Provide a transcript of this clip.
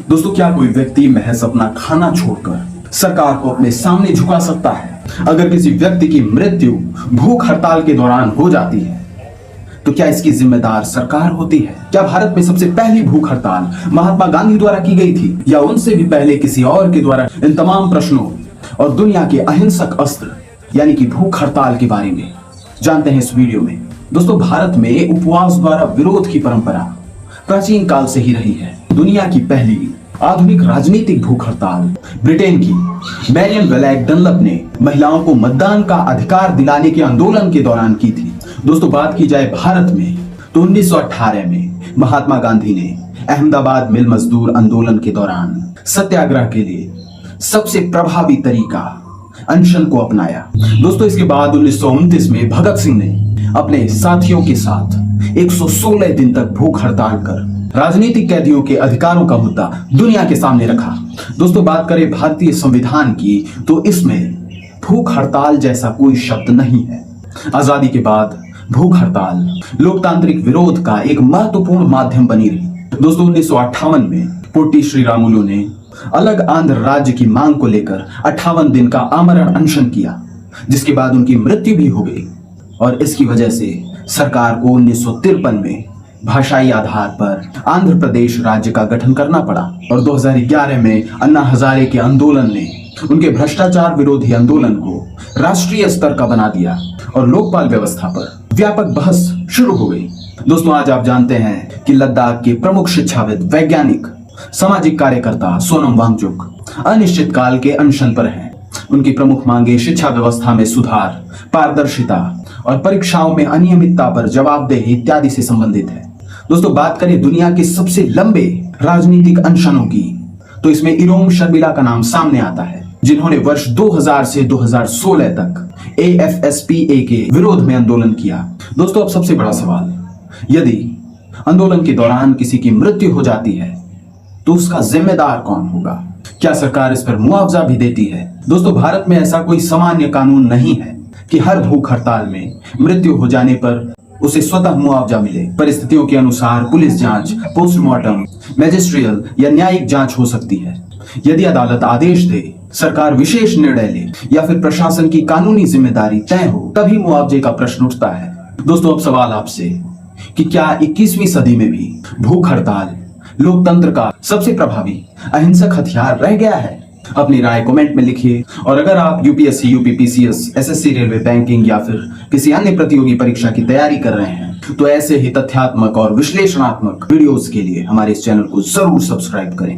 दोस्तों, क्या कोई व्यक्ति महज अपना खाना छोड़कर सरकार को अपने सामने झुका सकता है? अगर किसी व्यक्ति की मृत्यु भूख हड़ताल के दौरान हो जाती है तो क्या इसकी जिम्मेदार सरकार होती है? क्या भारत में सबसे पहली भूख हड़ताल महात्मा गांधी द्वारा की गई थी या उनसे भी पहले किसी और के द्वारा? इन तमाम प्रश्नों और दुनिया के अहिंसक अस्त्र यानी कि भूख हड़ताल के बारे में जानते हैं इस वीडियो में। दोस्तों, भारत में उपवास द्वारा विरोध की परंपरा प्राचीन काल से ही रही है। दुनिया की पहली आधुनिक राजनीतिक भूख हड़ताल ब्रिटेन की मैरियन वेलैक डनलप ने महिलाओं को मतदान का अधिकार दिलाने के आंदोलन के दौरान की थी। दोस्तों, बात की जाए भारत में तो 1918 में महात्मा गांधी ने अहमदाबाद मिल मजदूर आंदोलन के दौरान सत्याग्रह के लिए सबसे प्रभावी तरीका अनशन को अपनाया। दोस्तों, इसके बाद 1929 में भगत सिंह ने अपने साथियों के साथ 116 दिन तक भूख हड़ताल कर राजनीतिक कैदियों के अधिकारों का मुद्दा दुनिया के सामने रखा। दोस्तों, बात करें भारतीय संविधान की तो इसमें भूख हड़ताल जैसा कोई शब्द नहीं है। आजादी के बाद भूख हड़ताल लोकतांत्रिक विरोध का एक महत्वपूर्ण माध्यम बनी रही। दोस्तों, 1958 में पोटी श्रीरामुलु ने अलग आंध्र राज्य की मांग को लेकर 58 दिन का आमरण अनशन किया, जिसके बाद उनकी मृत्यु भी हो गई और इसकी वजह से सरकार को 1953 में भाषाई आधार पर आंध्र प्रदेश राज्य का गठन करना पड़ा और 2011 में अन्ना हजारे के आंदोलन ने उनके भ्रष्टाचार विरोधी आंदोलन को राष्ट्रीय स्तर का बना दिया और लोकपाल व्यवस्था पर व्यापक बहस शुरू हो गई। दोस्तों, आज आप जानते हैं कि लद्दाख के प्रमुख शिक्षाविद, वैज्ञानिक, सामाजिक कार्यकर्ता सोनम वांगचुक अनिश्चित काल के अनशन पर हैं। उनकी प्रमुख मांगे शिक्षा व्यवस्था में सुधार, पारदर्शिता और परीक्षाओं में अनियमितता पर जवाबदेही इत्यादि से संबंधित है। दोस्तों, बात करें दुनिया के सबसे लंबे राजनीतिक अनशनों की तो इसमें इरोम शर्मिला का नाम सामने आता है, जिन्होंने वर्ष 2000 से 2016 तक AFSPA के विरोध में आंदोलन किया। दोस्तों, अब सबसे बड़ा सवाल, यदि आंदोलन के दौरान किसी की मृत्यु हो जाती है तो उसका जिम्मेदार कौन होगा? क्या सरकार इस पर मुआवजा भी देती है? दोस्तों, भारत में ऐसा कोई सामान्य कानून नहीं है कि हर भूख हड़ताल में मृत्यु हो जाने पर उसे स्वतः मुआवजा मिले। परिस्थितियों के अनुसार पुलिस जांच, पोस्टमार्टम, मैजिस्ट्रियल या न्यायिक जांच हो सकती है। यदि अदालत आदेश दे, सरकार विशेष निर्णय ले या फिर प्रशासन की कानूनी जिम्मेदारी तय हो, तभी मुआवजे का प्रश्न उठता है। दोस्तों, अब सवाल आपसे कि क्या 21वीं सदी में भी भूख हड़ताल लोकतंत्र का सबसे प्रभावी अहिंसक हथियार रह गया है? अपनी राय कमेंट में लिखिए और अगर आप UPSC, UPPCS, SSC, railway, banking या फिर किसी अन्य प्रतियोगी परीक्षा की तैयारी कर रहे हैं तो ऐसे ही तथ्यात्मक और विश्लेषणात्मक वीडियोस के लिए हमारे इस चैनल को जरूर सब्सक्राइब करें।